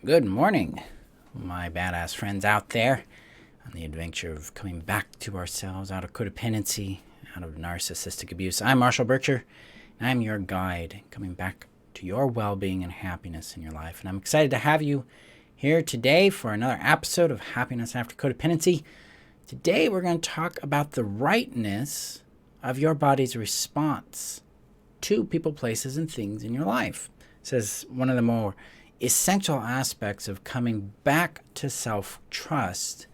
Good morning, my badass friends out there on the adventure of coming back to ourselves out of codependency, out of narcissistic abuse. I'm Marshall Bircher, and I'm your guide coming back to your well-being and happiness in your life. And I'm excited to have you here today for another episode of Happiness After Codependency. Today we're going to talk about the rightness of your body's response to people, places, and things in your life. It says one of the more essential aspects of coming back to self-trust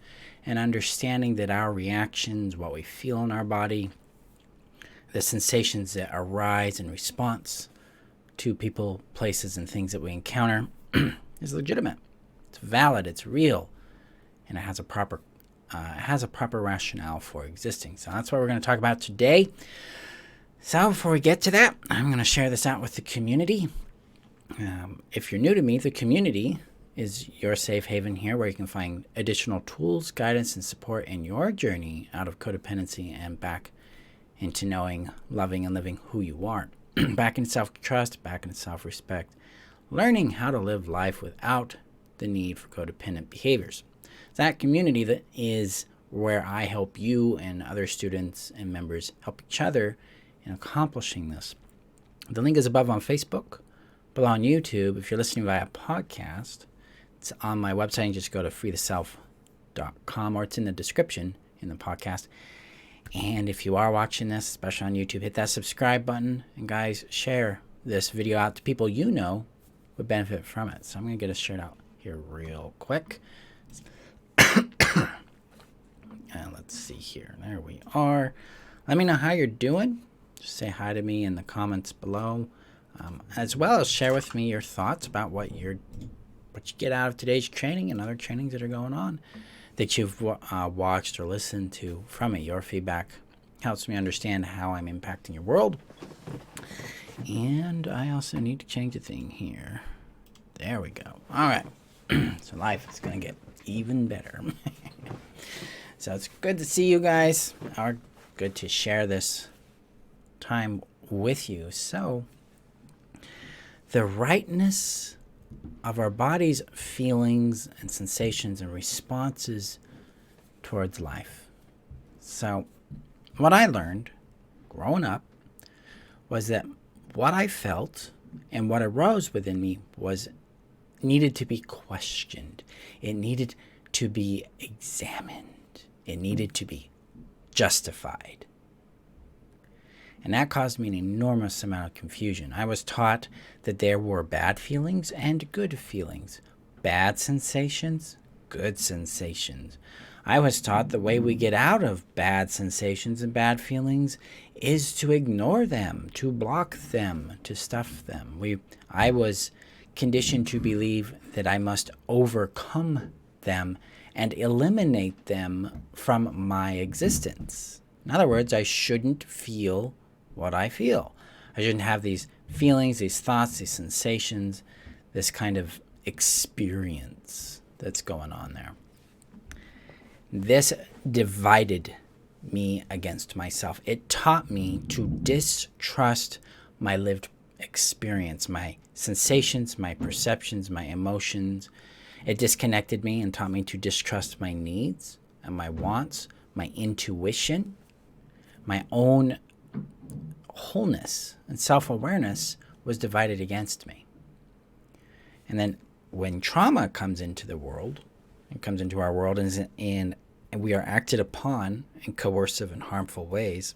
and understanding that our reactions, what we feel in our body, the sensations that arise in response to people, places, and things that we encounter is legitimate. It's valid, it's real, and it has a proper rationale for existing. So that's what we're going to talk about today. So before we get to that, I'm going to share this out with the community. If you're new to me, the community is your safe haven here where you can find additional tools, guidance, and support in your journey out of codependency and back into knowing, loving, and living who you are. Back in self-trust, back in self-respect, learning how to live life without the need for codependent behaviors. That community that is where I help you and other students and members help each other in accomplishing this. The link is above on Facebook, below on YouTube. If you're listening via podcast, it's on my website. You just go to freetheself.com, or it's in the description in the podcast. And if you are watching this, especially on YouTube, hit that subscribe button. And guys, share this video out to people you know would benefit from it. So I'm going to get a shirt out here real quick. Let's see here. There we are. Let me know how you're doing. Just say hi to me in the comments below. As well as share with me your thoughts about what you get out of today's training and other trainings that are going on that you've watched or listened to from it. Your feedback helps me understand how I'm impacting your world. And I also need to change a thing here. There we go. All right. So life is going to get even better. So it's good to see you guys. Or good to share this time with you. So the rightness of our body's feelings and sensations and responses towards life. So what I learned growing up was that what I felt and what arose within me needed to be questioned. It needed to be examined. It needed to be justified. And that caused me an enormous amount of confusion. I was taught that there were bad feelings and good feelings. Bad sensations, good sensations. I was taught the way we get out of bad sensations and bad feelings is to ignore them, to block them, to stuff them. I was conditioned to believe that I must overcome them and eliminate them from my existence. In other words, I shouldn't feel what I feel. I shouldn't have these feelings, these thoughts, these sensations, this kind of experience that's going on there. This divided me against myself. It taught me to distrust my lived experience, my sensations, my perceptions, my emotions. It disconnected me and taught me to distrust my needs and my wants, my intuition, my own wholeness and self-awareness was divided against me. And then when trauma comes into the world, it comes into our world and we are acted upon in coercive and harmful ways,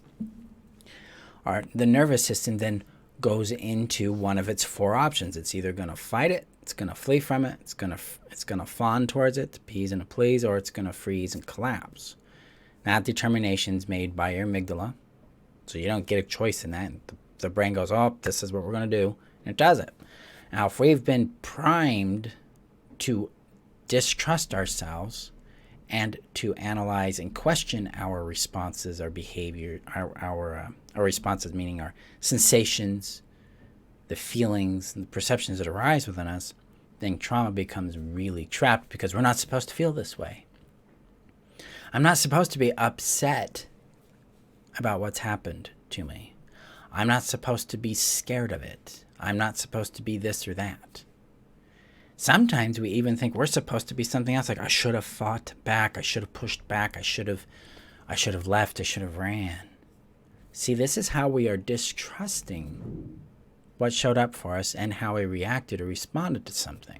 the nervous system then goes into one of its four options. It's either going to fight it, it's going to flee from it, it's going to fawn towards it, to appease and to please, or it's going to freeze and collapse. That determination's made by your amygdala. So you don't get a choice in that. The brain goes, oh, this is what we're going to do, and it does it. Now, if we've been primed to distrust ourselves and to analyze and question our responses, our behavior, our responses, meaning our sensations, the feelings, and the perceptions that arise within us, then trauma becomes really trapped because we're not supposed to feel this way. I'm not supposed to be upset about what's happened to me. I'm not supposed to be scared of it. I'm not supposed to be this or that. Sometimes we even think we're supposed to be something else, like I should have fought back, I should have pushed back, I should have left, I should have ran. See, this is how we are distrusting what showed up for us and how we reacted or responded to something.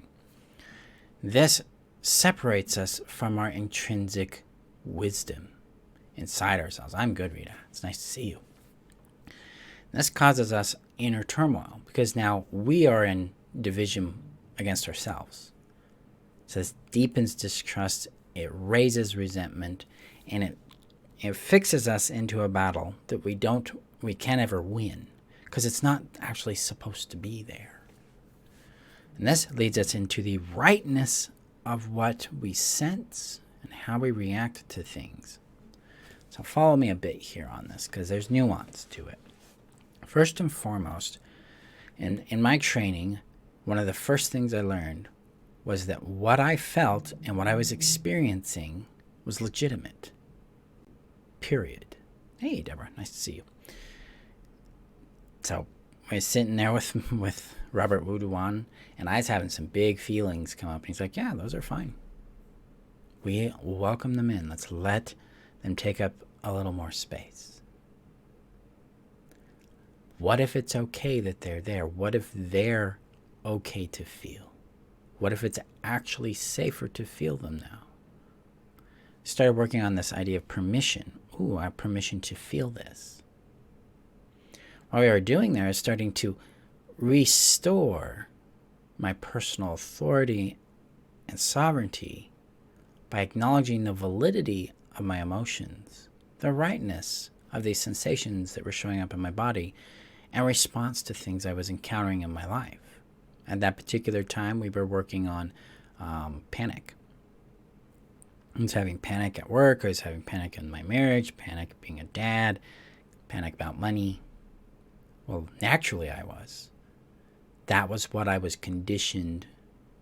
This separates us from our intrinsic wisdom inside ourselves. I'm good, Rita. It's nice to see you. This causes us inner turmoil because now we are in division against ourselves. So this deepens distrust, it raises resentment, and it fixes us into a battle that we can't ever win because it's not actually supposed to be there. And this leads us into the rightness of what we sense and how we react to things. So follow me a bit here on this because there's nuance to it. First and foremost, in my training, one of the first things I learned was that what I felt and what I was experiencing was legitimate. Period. Hey, Deborah, nice to see you. So I was sitting there with Robert Wuduan, and I was having some big feelings come up. And he's like, yeah, those are fine. We welcome them in. Let's let them take up a little more space. What if it's okay that they're there? What if they're okay to feel? What if it's actually safer to feel them now? Started working on this idea of permission. Ooh, I have permission to feel this. What we are doing there is starting to restore my personal authority and sovereignty by acknowledging the validity of my emotions, the rightness of these sensations that were showing up in my body, and response to things I was encountering in my life. At that particular time, we were working on panic. I was having panic at work, I was having panic in my marriage, panic being a dad, panic about money. Well, naturally I was. That was what I was conditioned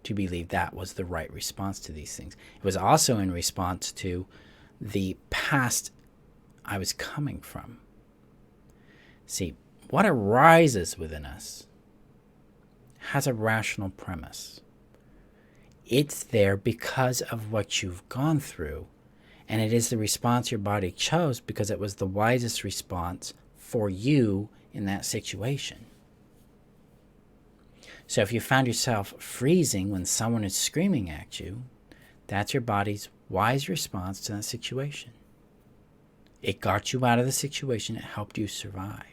to believe that was the right response to these things. It was also in response to the past I was coming from. See, what arises within us has a rational premise. It's there because of what you've gone through, and it is the response your body chose because it was the wisest response for you in that situation. So if you found yourself freezing when someone is screaming at you, that's your body's wise response to that situation. It got you out of the situation, it helped you survive.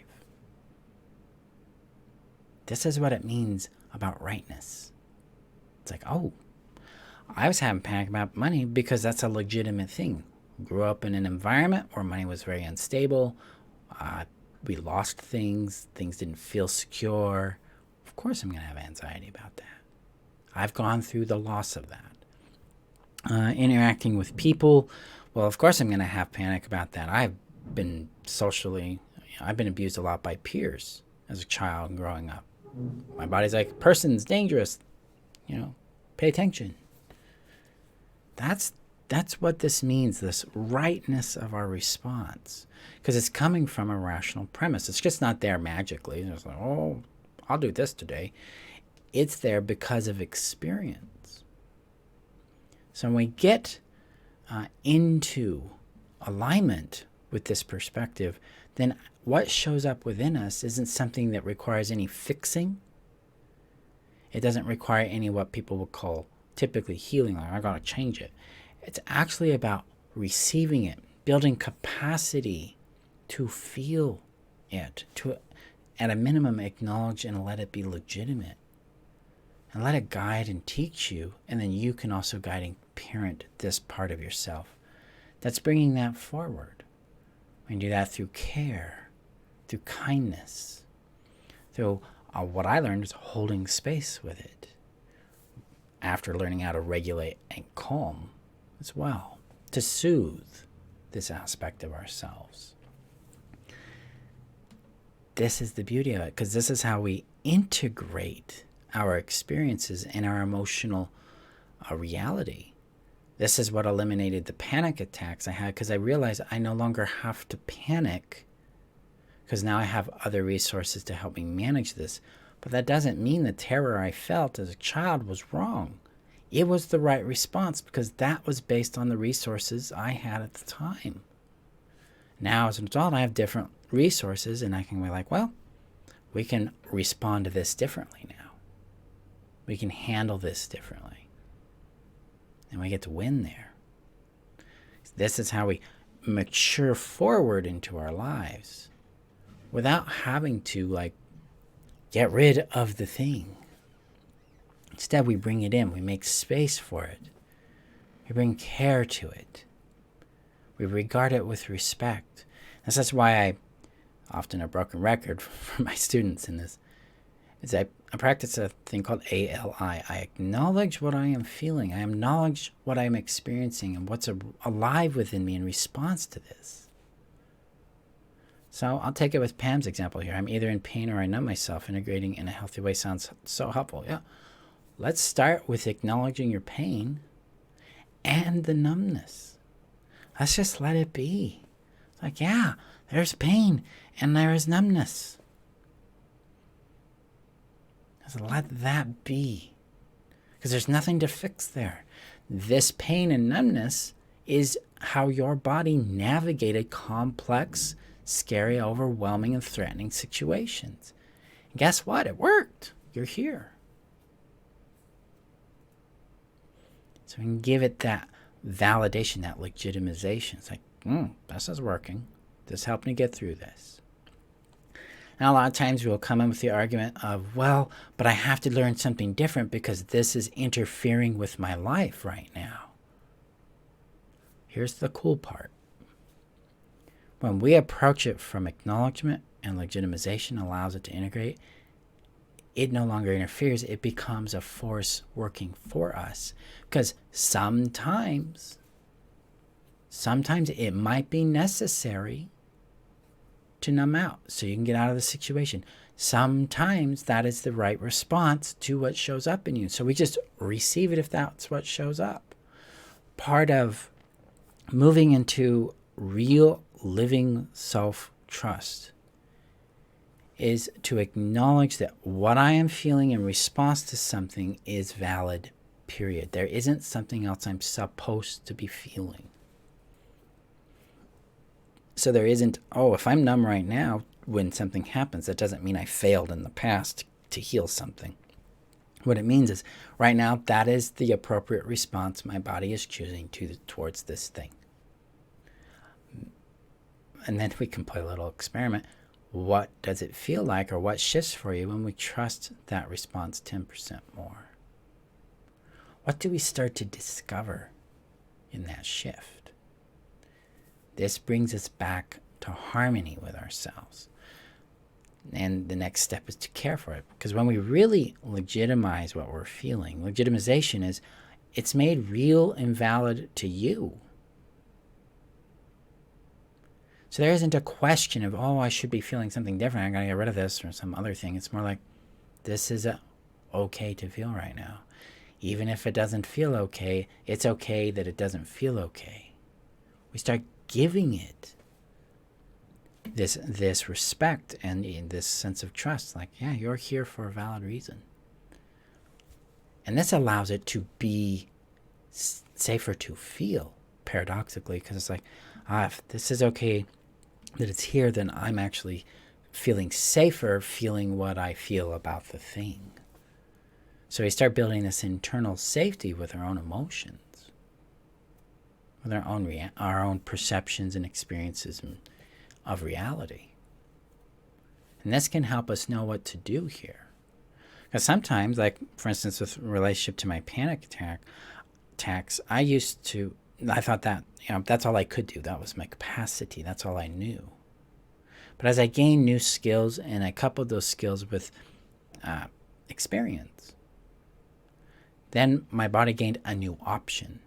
This is what it means about rightness. It's like, oh, I was having panic about money because that's a legitimate thing. Grew up in an environment where money was very unstable. We lost things. Things didn't feel secure. Of course I'm going to have anxiety about that. I've gone through the loss of that. Interacting with people, well, of course I'm going to have panic about that. I've been abused a lot by peers as a child and growing up. My body's like, person's dangerous. Pay attention. That's what this means, this rightness of our response. Because it's coming from a rational premise. It's just not there magically. It's like, oh, I'll do this today. It's there because of experience. So when we get into alignment with this perspective, then what shows up within us isn't something that requires any fixing. It doesn't require any what people would call typically healing, like I gotta change it. It's actually about receiving it, building capacity to feel it, to at a minimum acknowledge and let it be legitimate. And let it guide and teach you, and then you can also guide and parent this part of yourself. That's bringing that forward. We can do that through care, through kindness, through what I learned is holding space with it. After learning how to regulate and calm as well, to soothe this aspect of ourselves. This is the beauty of it, because this is how we integrate our experiences and our emotional reality. This is what eliminated the panic attacks I had, because I realized I no longer have to panic because now I have other resources to help me manage this. But that doesn't mean the terror I felt as a child was wrong. It was the right response because that was based on the resources I had at the time. Now, as an adult, I have different resources, and I can be like, well, we can respond to this differently now. We can handle this differently. And we get to win there. This is how we mature forward into our lives without having to, like, get rid of the thing. Instead, we bring it in. We make space for it. We bring care to it. We regard it with respect. And that's why I, often a broken record for my students in this, is I practice a thing called ALI. I acknowledge what I am feeling. I acknowledge what I am experiencing and what's alive within me in response to this. So I'll take it with Pam's example here. I'm either in pain or I numb myself. Integrating in a healthy way sounds so helpful. Yeah. Let's start with acknowledging your pain and the numbness. Let's just let it be. It's like, yeah, there's pain and there is numbness. Just let that be. Because there's nothing to fix there. This pain and numbness is how your body navigated complex, scary, overwhelming, and threatening situations. And guess what? It worked. You're here. So we can give it that validation, that legitimization. It's like, this is working. This helped me get through this. Now, a lot of times we'll come in with the argument of, well, but I have to learn something different because this is interfering with my life right now. Here's the cool part. When we approach it from acknowledgement and legitimization allows it to integrate, it no longer interferes. It becomes a force working for us. Because sometimes it might be necessary to numb out so you can get out of the situation. Sometimes that is the right response to what shows up in you. So we just receive it if that's what shows up. Part of moving into real living self-trust is to acknowledge that what I am feeling in response to something is valid, period. There isn't something else I'm supposed to be feeling. So there isn't, if I'm numb right now when something happens, that doesn't mean I failed in the past to heal something. What it means is right now that is the appropriate response my body is choosing towards this thing. And then we can play a little experiment. What does it feel like, or what shifts for you when we trust that response 10% more? What do we start to discover in that shift? This brings us back to harmony with ourselves. And the next step is to care for it. Because when we really legitimize what we're feeling, legitimization is it's made real and valid to you. So there isn't a question of, I should be feeling something different. I got to get rid of this or some other thing. It's more like, this is okay to feel right now. Even if it doesn't feel okay, it's okay that it doesn't feel okay. We start giving it this respect and this sense of trust. Like, yeah, you're here for a valid reason. And this allows it to be safer to feel, paradoxically, because it's like, if this is okay that it's here, then I'm actually feeling safer feeling what I feel about the thing. So we start building this internal safety with our own emotions, with our own perceptions and experiences of reality. And this can help us know what to do here. Because sometimes, like for instance, with relationship to my panic attacks, I thought that, that's all I could do. That was my capacity. That's all I knew. But as I gained new skills and I coupled those skills with experience, then my body gained a new option.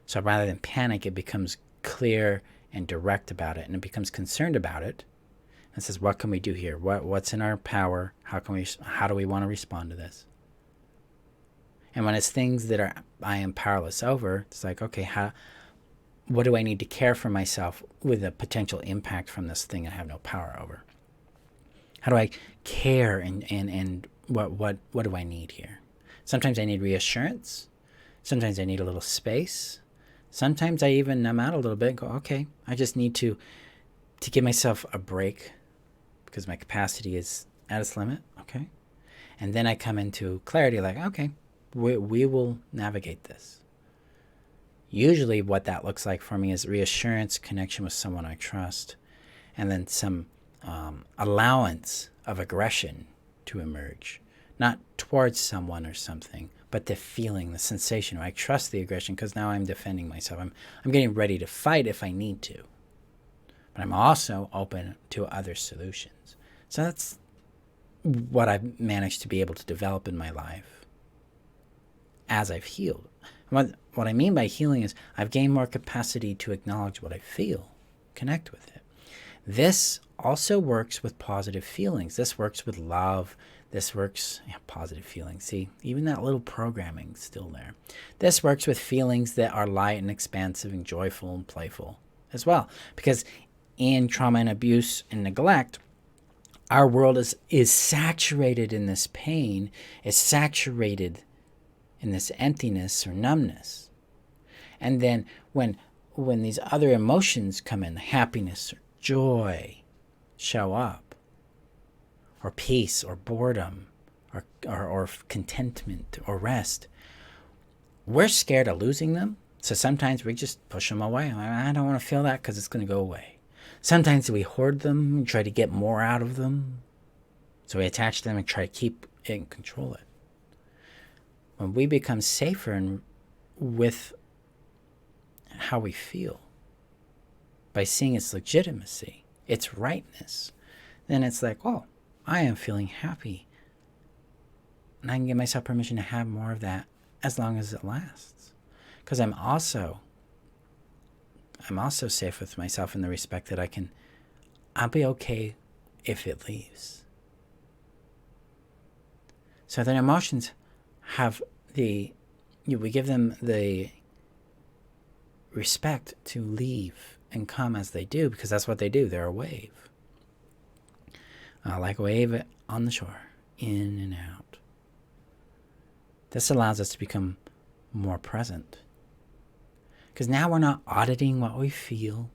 So rather than panic, it becomes clear and direct about it, and it becomes concerned about it and says, what can we do here? What's in our power? How do we want to respond to this? And when it's things that I am powerless over, it's like, okay, what do I need to care for myself with a potential impact from this thing I have no power over? How do I care and what do I need here? Sometimes I need reassurance. Sometimes I need a little space. Sometimes I even numb out a little bit and go, okay, I just need to give myself a break because my capacity is at its limit, okay? And then I come into clarity like, okay, we will navigate this. Usually what that looks like for me is reassurance, connection with someone I trust, and then some allowance of aggression to emerge. Not towards someone or something, but the feeling, the sensation. I trust the aggression because now I'm defending myself. I'm getting ready to fight if I need to. But I'm also open to other solutions. So that's what I've managed to be able to develop in my life as I've healed. What I mean by healing is I've gained more capacity to acknowledge what I feel, connect with it. This also works with positive feelings. This works with love. This works, positive feelings. See, even that little programming's still there. This works with feelings that are light and expansive and joyful and playful as well. Because in trauma and abuse and neglect, our world is saturated in this pain, is saturated in this emptiness or numbness. And then when these other emotions come in, happiness or joy show up, or peace or boredom or contentment or rest, we're scared of losing them. So sometimes we just push them away. I don't want to feel that because it's going to go away. Sometimes we hoard them and try to get more out of them. So we attach them and try to keep it and control it. When we become safer with how we feel, by seeing its legitimacy, its rightness, then it's like, oh, I am feeling happy. And I can give myself permission to have more of that as long as it lasts. Because I'm also safe with myself in the respect that I'll be okay if it leaves. So then emotions have we give them the respect to leave and come as they do, because that's what they do. They're a wave. Like a wave on the shore, in and out. This allows us to become more present. Because now we're not auditing what we feel.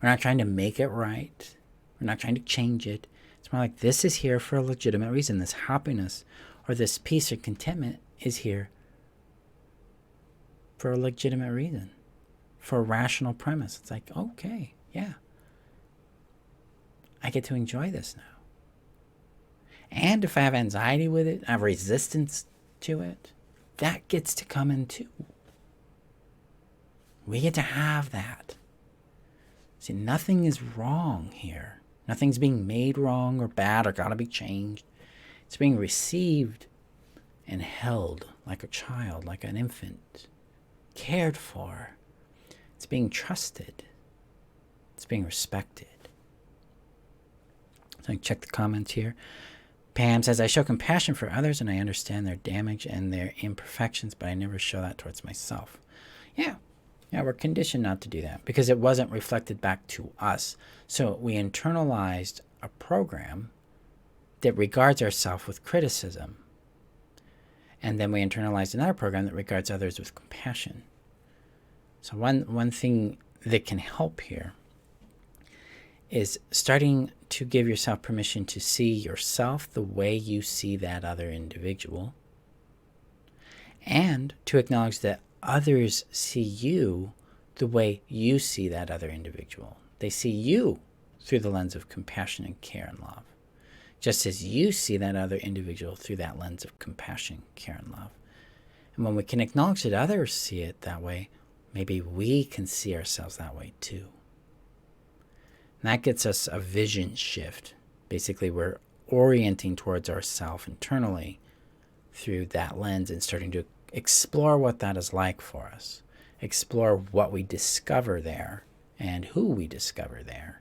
We're not trying to make it right. We're not trying to change it. It's more like this is here for a legitimate reason. This happiness or this peace or contentment is here for a legitimate reason, for a rational premise. It's like, okay, yeah, I get to enjoy this now. And if I have anxiety with it, I have resistance to it, that gets to come in too. We get to have that. See, nothing is wrong here. Nothing's being made wrong or bad or got to be changed. It's being received and held like a child, like an infant, cared for. It's being trusted. It's being respected. So check the comments here. Pam says, I show compassion for others and I understand their damage and their imperfections, but I never show that towards myself. Yeah, we're conditioned not to do that because it wasn't reflected back to us. So we internalized a program that regards ourselves with criticism. And then we internalized another program that regards others with compassion. So one thing that can help here is starting to give yourself permission to see yourself the way you see that other individual, and to acknowledge that others see you the way you see that other individual. They see you through the lens of compassion and care and love, just as you see that other individual through that lens of compassion, care, and love. And when we can acknowledge that others see it that way, maybe we can see ourselves that way too. And that gets us a vision shift. Basically, we're orienting towards ourselves internally through that lens and starting to explore what that is like for us. Explore what we discover there and who we discover there,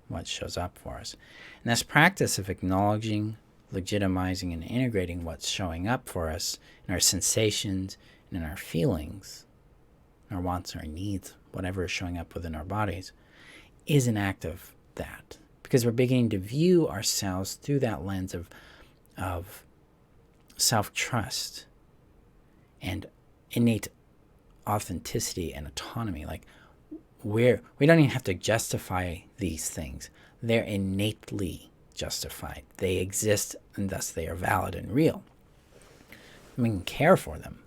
what shows up for us. And this practice of acknowledging, legitimizing, and integrating what's showing up for us in our sensations and in our feelings, our wants, our needs, whatever is showing up within our bodies, is an act of that, because we're beginning to view ourselves through that lens of self-trust innate authenticity and autonomy. Like we don't even have to justify these things. They're innately justified. They exist, and thus they are valid and real. We can care for them.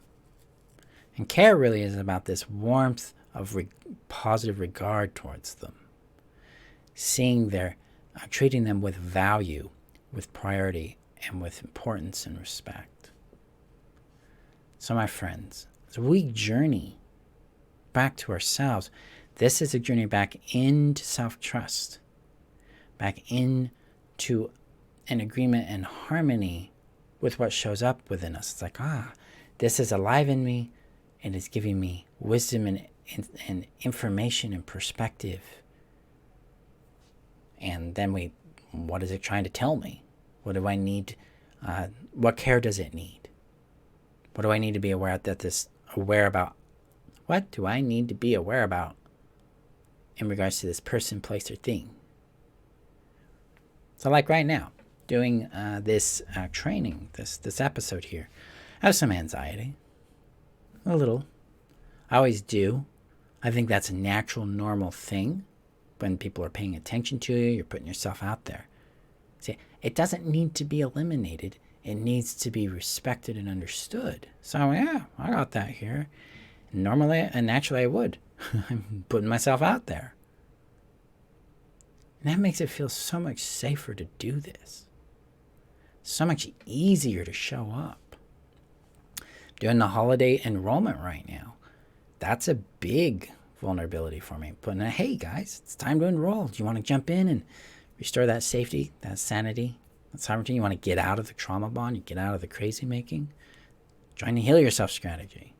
And care really is about this warmth of positive regard towards them. Seeing treating them with value, with priority, and with importance and respect. So my friends, as we journey back to ourselves, this is a journey back into self-trust, back into an agreement and harmony with what shows up within us. It's like, this is alive in me, and it's giving me wisdom and information and perspective. And then what is it trying to tell me? What do I need? What care does it need? What do I need to be aware about? What do I need to be aware about in regards to this person, place, or thing? So like right now, doing this training, this episode here, I have some anxiety. A little. I always do. I think that's a natural, normal thing. When people are paying attention to you, you're putting yourself out there. See, it doesn't need to be eliminated. It needs to be respected and understood. So yeah, I got that here. Normally and naturally I would. I'm putting myself out there. And that makes it feel so much safer to do this. So much easier to show up. Doing the holiday enrollment right now. That's a big vulnerability for me. But hey guys, it's time to enroll. Do you want to jump in and restore that safety, that sanity, that sovereignty? You want to get out of the trauma bond, you get out of the crazy making? Trying to heal yourself strategy.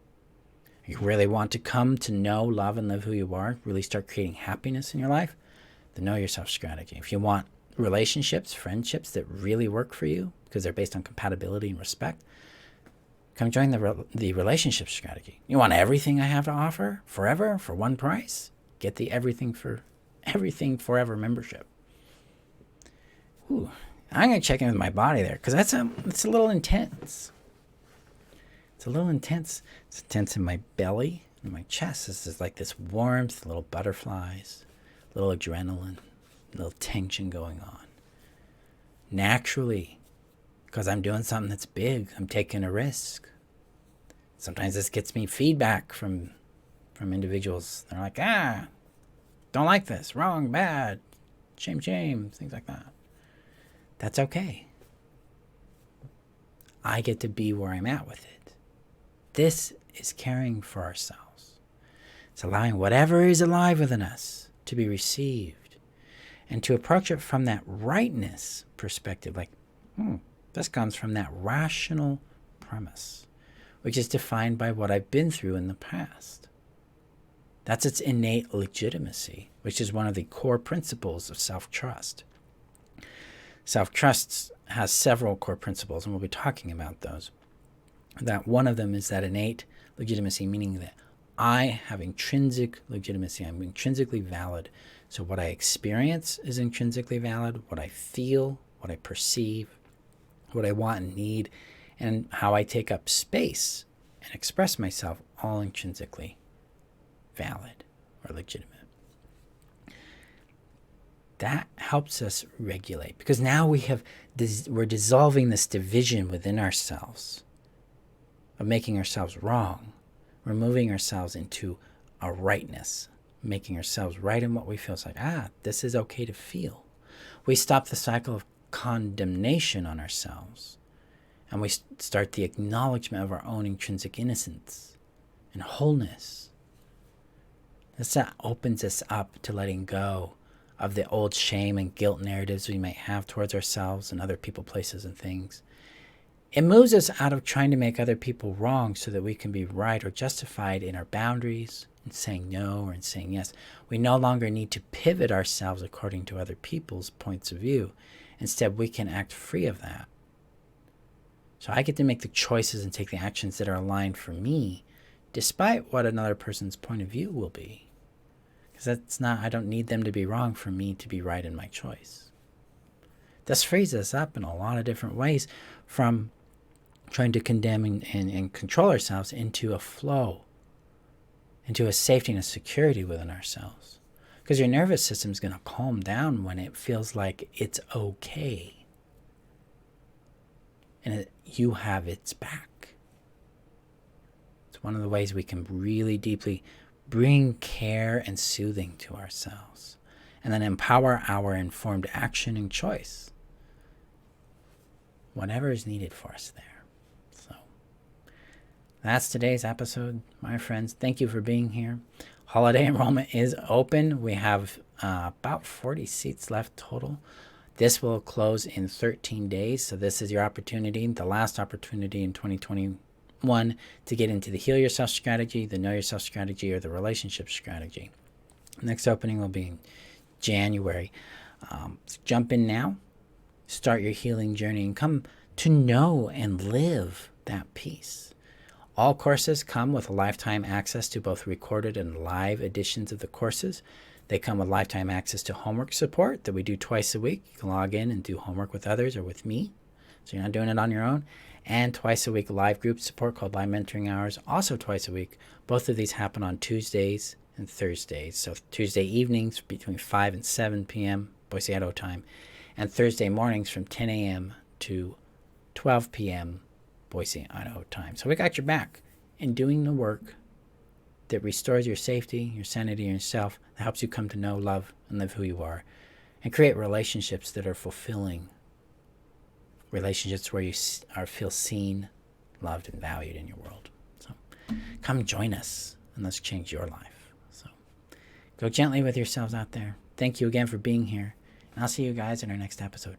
You really want to come to know, love, and live who you are, really start creating happiness in your life, the know yourself strategy. If you want relationships, friendships that really work for you because they're based on compatibility and respect, come join the relationship strategy. You want everything I have to offer forever for one price? Get the Everything Forever membership. Ooh, I'm going to check in with my body there because it's a little intense. It's a little intense. It's intense in my belly and my chest. This is like this warmth, little butterflies, little adrenaline, little tension going on. Naturally, because I'm doing something that's big. I'm taking a risk. Sometimes this gets me feedback from individuals. They're like, don't like this, wrong, bad, shame, things like that. That's okay. I get to be where I'm at with it. This is caring for ourselves. It's allowing whatever is alive within us to be received and to approach it from that rightness perspective. Like, this comes from that rational premise, which is defined by what I've been through in the past. That's its innate legitimacy, which is one of the core principles of self-trust. Self-trust has several core principles, and we'll be talking about those. That one of them is that innate legitimacy, meaning that I have intrinsic legitimacy. I'm intrinsically valid. So what I experience is intrinsically valid. What I feel, what I perceive, what I want and need, and how I take up space and express myself, all intrinsically valid or legitimate. That helps us regulate because now we're dissolving this division within ourselves of making ourselves wrong. We're moving ourselves into a rightness, making ourselves right in what we feel. It's like, this is okay to feel. We stop the cycle of condemnation on ourselves, and we start the acknowledgement of our own intrinsic innocence and wholeness. This opens us up to letting go of the old shame and guilt narratives we might have towards ourselves and other people, places, and things. It moves us out of trying to make other people wrong so that we can be right or justified in our boundaries and saying no or in saying yes. We no longer need to pivot ourselves according to other people's points of view. Instead, we can act free of that. So I get to make the choices and take the actions that are aligned for me, despite what another person's point of view will be. Because I don't need them to be wrong for me to be right in my choice. This frees us up in a lot of different ways from trying to condemn and control ourselves into a flow, into a safety and a security within ourselves. Because your nervous system is going to calm down when it feels like it's okay. And you have its back. It's one of the ways we can really deeply bring care and soothing to ourselves. And then empower our informed action and choice. Whatever is needed for us there. So that's today's episode, my friends. Thank you for being here. Holiday enrollment is open. We have about 40 seats left total. This will close in 13 days. So this is your opportunity, the last opportunity in 2021 to get into the Heal Yourself strategy, the Know Yourself strategy, or the relationship strategy. Next opening will be in January. So jump in now. Start your healing journey and come to know and live that peace. All courses come with lifetime access to both recorded and live editions of the courses. They come with lifetime access to homework support that we do twice a week. You can log in and do homework with others or with me, so you're not doing it on your own. And twice a week live group support called Live Mentoring Hours, also twice a week. Both of these happen on Tuesdays and Thursdays. So Tuesday evenings between 5 and 7 p.m. Boise, Idaho time, and Thursday mornings from 10 a.m. to 12 p.m. Boise, Idaho time. So we got your back in doing the work that restores your safety, your sanity, and yourself, that helps you come to know, love, and live who you are, and create relationships that are fulfilling, relationships where you feel seen, loved, and valued in your world. So come join us, and let's change your life. So go gently with yourselves out there. Thank you again for being here, and I'll see you guys in our next episode.